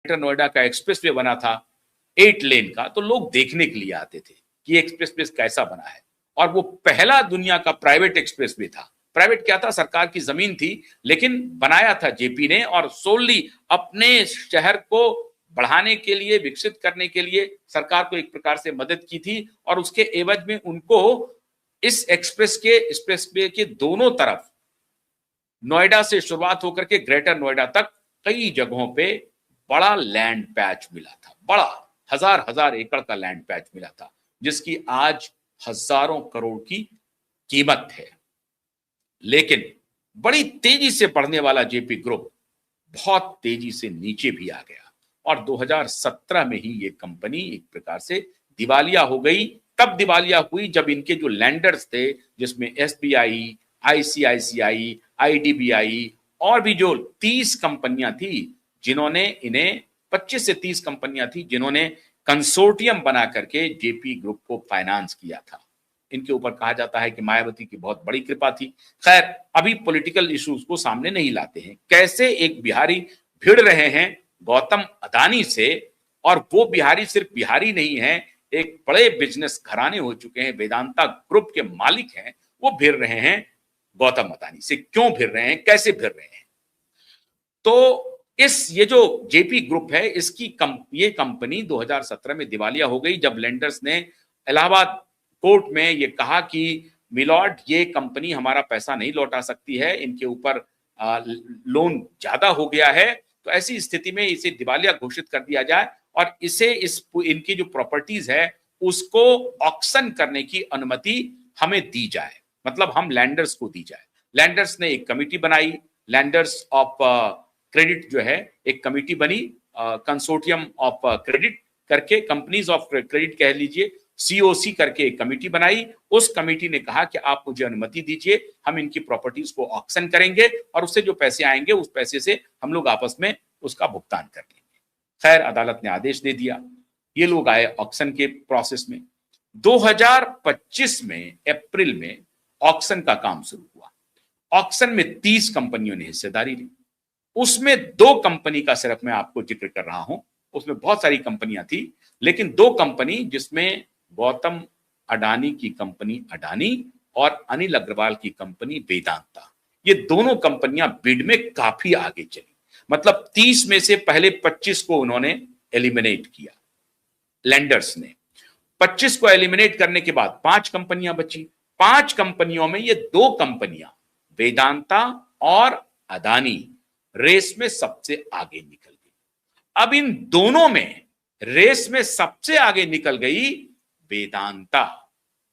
Greater Noida का expressway बना था 8 लेन का, तो लोग देखने के लिए आते थे कि एक्सप्रेसवे कैसा बना है। और वो पहला दुनिया का प्राइवेट एक्सप्रेसवे था। प्राइवेट क्या था, सरकार की जमीन थी, लेकिन बनाया था जेपी ने, और सोलली अपने शहर को बढ़ाने के लिए, विकसित करने के लिए सरकार को एक प्रकार से मदद की थी। और उसके एवज में उनको इस एक्सप्रेसवे के दोनों तरफ, नोएडा से शुरुआत होकर के ग्रेटर नोएडा तक कई जगहों पे बड़ा लैंड पैच मिला था। बड़ा हजार हजार एकड़ का लैंड पैच मिला था, जिसकी आज हजारों करोड़ की कीमत है। लेकिन बड़ी तेजी से बढ़ने वाला जेपी ग्रुप बहुत तेजी से नीचे भी आ गया, और 2017 में ही ये कंपनी एक प्रकार से दिवालिया हो गई। तब दिवालिया हुई जब इनके जो लैंडर्स थे, जिसमें एसबीआई, आईसीआईसीआई, आईडीबीआई और भी जो 30 कंपनियां थी, जिन्होंने इन्हें 25 से 30 कंपनियां थी जिन्होंने कंसोर्टियम बना करके जेपी ग्रुप को फाइनेंस किया था। इनके ऊपर कहा जाता है कि मायावती की बहुत बड़ी कृपा थी। खैर, अभी पॉलिटिकल इश्यूज को सामने नहीं लाते हैं। कैसे एक बिहारी भिड़ रहे हैं गौतम अदानी से, और वो बिहारी सिर्फ बिहारी नहीं है, एक बड़े बिजनेस घराने हो चुके हैं, वेदांता ग्रुप के मालिक हैं, वो भिड़ रहे हैं गौतम अदानी से। क्यों भिड़ रहे हैं, कैसे भिड़ रहे हैं? तो ये जो जेपी ग्रुप है, ये कंपनी 2017 में दिवालिया हो गई, जब लेंडर्स ने इलाहाबाद कोर्ट में ये कहा कि मिलॉर्ड, ये कंपनी हमारा पैसा नहीं लौटा सकती है, इनके ऊपर लोन ज्यादा हो गया है, तो ऐसी स्थिति में इसे दिवालिया घोषित कर दिया जाए, और इनकी जो प्रॉपर्टीज है उसको ऑक्शन करने की अनुमति हमें दी जाए, मतलब हम लैंडर्स को दी जाए। लैंडर्स ने एक कमिटी बनाई, लैंडर्स ऑफ क्रेडिट जो है, एक कमिटी बनी, कंसोर्टियम ऑफ क्रेडिट करके, कंपनीज ऑफ क्रेडिट कह लीजिए, सीओसी करके एक कमिटी बनाई। उस कमिटी ने कहा कि आप मुझे अनुमति दीजिए, हम इनकी प्रॉपर्टीज को ऑक्शन करेंगे, और उससे जो पैसे आएंगे उस पैसे से हम लोग आपस में उसका भुगतान कर लेंगे। खैर, अदालत ने आदेश दे दिया, ये लोग आए ऑक्शन के प्रोसेस में। 2025 में अप्रैल में ऑक्शन का काम शुरू हुआ। ऑक्शन में 30 कंपनियों ने हिस्सेदारी ली। उसमें 2 कंपनी का सिर्फ मैं आपको जिक्र कर रहा हूं, उसमें बहुत सारी कंपनियां थी, लेकिन 2 कंपनी, जिसमें गौतम अडानी की कंपनी अडानी और अनिल अग्रवाल की कंपनी वेदांता, ये दोनों कंपनियां बिड में काफी आगे चली। मतलब 30 में से पहले 25 को उन्होंने एलिमिनेट किया, लेंडर्स ने। 25 को एलिमिनेट करने के बाद 5 कंपनियां बची। 5 कंपनियों में ये 2 कंपनियां, वेदांता और अदानी, रेस में सबसे आगे निकल गई। अब इन दोनों में रेस में सबसे आगे निकल गई वेदांता,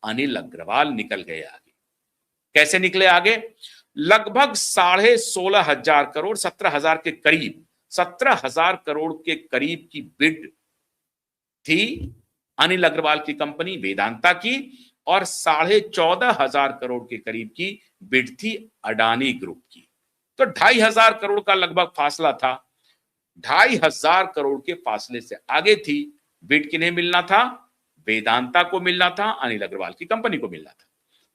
अनिल अग्रवाल निकल गए आगे। कैसे निकले आगे? लगभग 16,500 करोड़, 17,000 के करीब, 17,000 करोड़ के करीब की बिड थी अनिल अग्रवाल की कंपनी वेदांता की, और 14,500 करोड़ के करीब की बिड थी अडानी ग्रुप की। तो 2,500 करोड़ का लगभग फासला था। 2,500 करोड़ के फासले से आगे थी। बिड किन्हें मिलना था? वेदांता को मिलना था, अनिल अग्रवाल की कंपनी को मिलना था।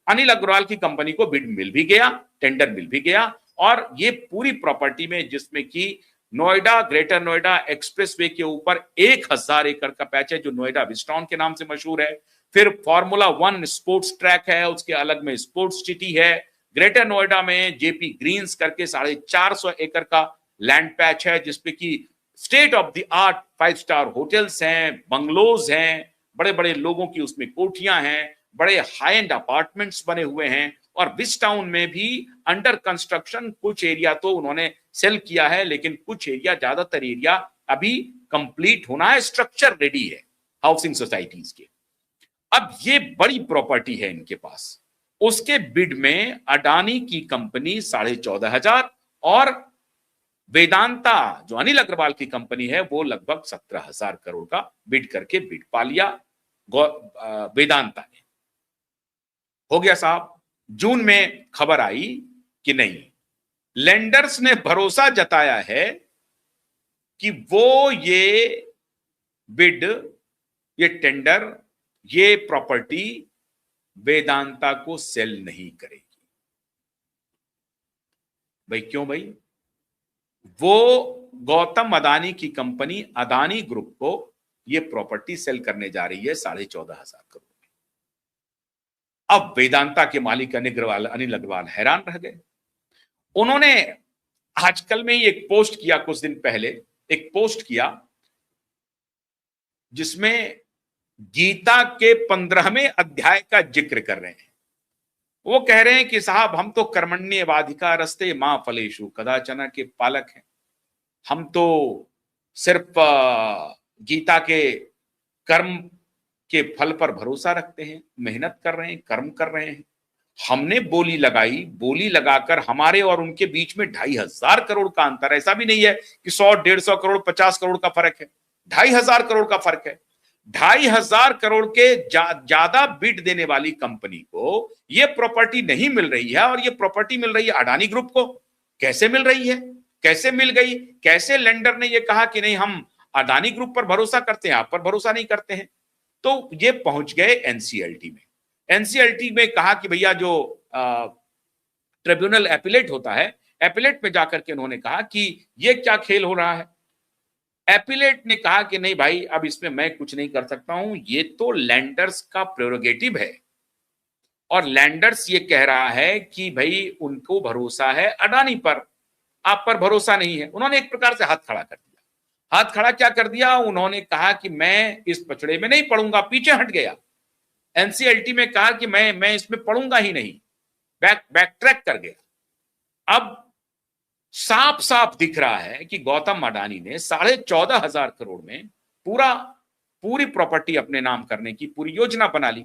अनिल अग्रवाल की कंपनी को बिड मिल भी गया, टेंडर मिल भी गया, और ये पूरी प्रॉपर्टी में, जिसमें कि नोएडा, ग्रेटर नोएडा एक्सप्रेसवे के ऊपर 1,000 एकड़ का पैच है, जो नोएडा विस्टॉन के नाम से मशहूर है। फिर फॉर्मूला 1 स्पोर्ट्स ट्रैक है, उसके अलग में स्पोर्ट्स सिटी है। ग्रेटर नोएडा में जेपी ग्रीन्स करके 450 एकड़ का लैंड पैच है, जिसपे कि state of the art 5 star hotels हैं, बंगलोज हैं, बड़े बड़े लोगों की उसमें कोठियां हैं, बड़े हाई एंड अपार्टमेंट्स बने हुए हैं। और विस्टाउन में भी अंडर कंस्ट्रक्शन कुछ एरिया तो उन्होंने सेल किया है, लेकिन कुछ एरिया, ज्यादातर एरिया अभी कंप्लीट होना है, स्ट्रक्चर रेडी है हाउसिंग सोसाइटीज के। अब ये बड़ी प्रॉपर्टी है इनके पास। उसके बिड में अडानी की कंपनी 14,500 और वेदांता, जो अनिल अग्रवाल की कंपनी है, वो लगभग 17,000 करोड़ का बिड करके बिड पा लिया वेदांता ने। हो गया साहब। जून में खबर आई कि नहीं, लेंडर्स ने भरोसा जताया है कि वो ये बिड, ये टेंडर, ये प्रॉपर्टी वेदांता को सेल नहीं करेगी। भाई क्यों भाई? वो गौतम अदानी की कंपनी अदानी ग्रुप को ये प्रॉपर्टी सेल करने जा रही है 14,500 करोड़ में। अब वेदांता के मालिक अनिल अग्रवाल हैरान रह गए। उन्होंने आजकल में ही एक पोस्ट किया, कुछ दिन पहले एक पोस्ट किया जिसमें गीता के 15वें अध्याय का जिक्र कर रहे हैं। वो कह रहे हैं कि साहब हम तो कर्मण्येवाधिकारस्ते मां फलेषु कदाचन के पालक हैं। हम तो सिर्फ गीता के कर्म के फल पर भरोसा रखते हैं, मेहनत कर रहे हैं, कर्म कर रहे हैं। हमने बोली लगाई, बोली लगाकर हमारे और उनके बीच में 2,500 करोड़ का अंतर। ऐसा भी नहीं है कि 100, 150 करोड़, 50 करोड़ का फर्क है, 2,500 करोड़ का फर्क है। 2,500 करोड़ के ज्यादा बिड देने वाली कंपनी को ये प्रॉपर्टी नहीं मिल रही है, और ये प्रॉपर्टी मिल रही है अडानी ग्रुप को। कैसे मिल रही है, कैसे मिल गई, कैसे लेंडर ने ये कहा कि नहीं हम अडानी ग्रुप पर भरोसा करते हैं, आप पर भरोसा नहीं करते हैं। तो ये पहुंच गए एनसीएलटी में। एनसीएलटी में कहा कि भैया जो ट्रिब्यूनल एपिलेट होता है, एपिलेट में जाकर के उन्होंने कहा कि ये क्या खेल हो रहा है। एपिलेट ने कहा कि नहीं भाई, अब इसमें मैं कुछ नहीं कर सकता हूं, ये तो लैंडर्स का प्रेरोगेटिव है, और लैंडर्स ये कह रहा है कि भाई उनको भरोसा है अडानी पर, आप पर भरोसा नहीं है। उन्होंने एक प्रकार से हाथ खड़ा कर दिया। हाथ खड़ा क्या कर दिया, उन्होंने कहा कि मैं इस पचड़े में नहीं पड़ूंगा, पीछे हट गया। एनसीएलटी में कहा कि मैं इसमें पड़ूंगा ही नहीं, बैक ट्रैक कर गया। अब साफ साफ दिख रहा है कि गौतम अडानी ने 14,500 करोड़ में पूरी प्रॉपर्टी अपने नाम करने की पूरी योजना बना ली,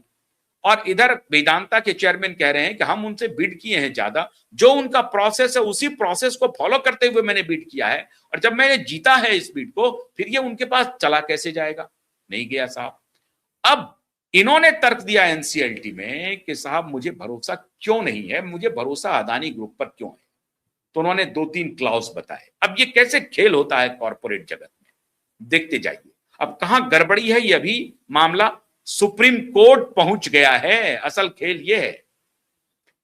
और इधर वेदांता के चेयरमैन कह रहे हैं कि हम उनसे बिड किए हैं ज्यादा, जो उनका प्रोसेस है उसी प्रोसेस को फॉलो करते हुए मैंने बिड किया है, और जब मैंने जीता है इस बिड को, फिर ये उनके पास चला कैसे जाएगा। नहीं गया साहब। अब इन्होंने तर्क दिया एनसीएलटी में कि साहब मुझे भरोसा क्यों नहीं है, मुझे भरोसा अदानी ग्रुप पर क्यों है। तो उन्होंने 2-3 क्लॉज बताए। अब ये कैसे खेल होता है कॉर्पोरेट जगत में, देखते जाइए। अब कहां गड़बड़ी है, ये अभी मामला सुप्रीम कोर्ट पहुंच गया है। असल खेल ये है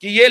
कि ये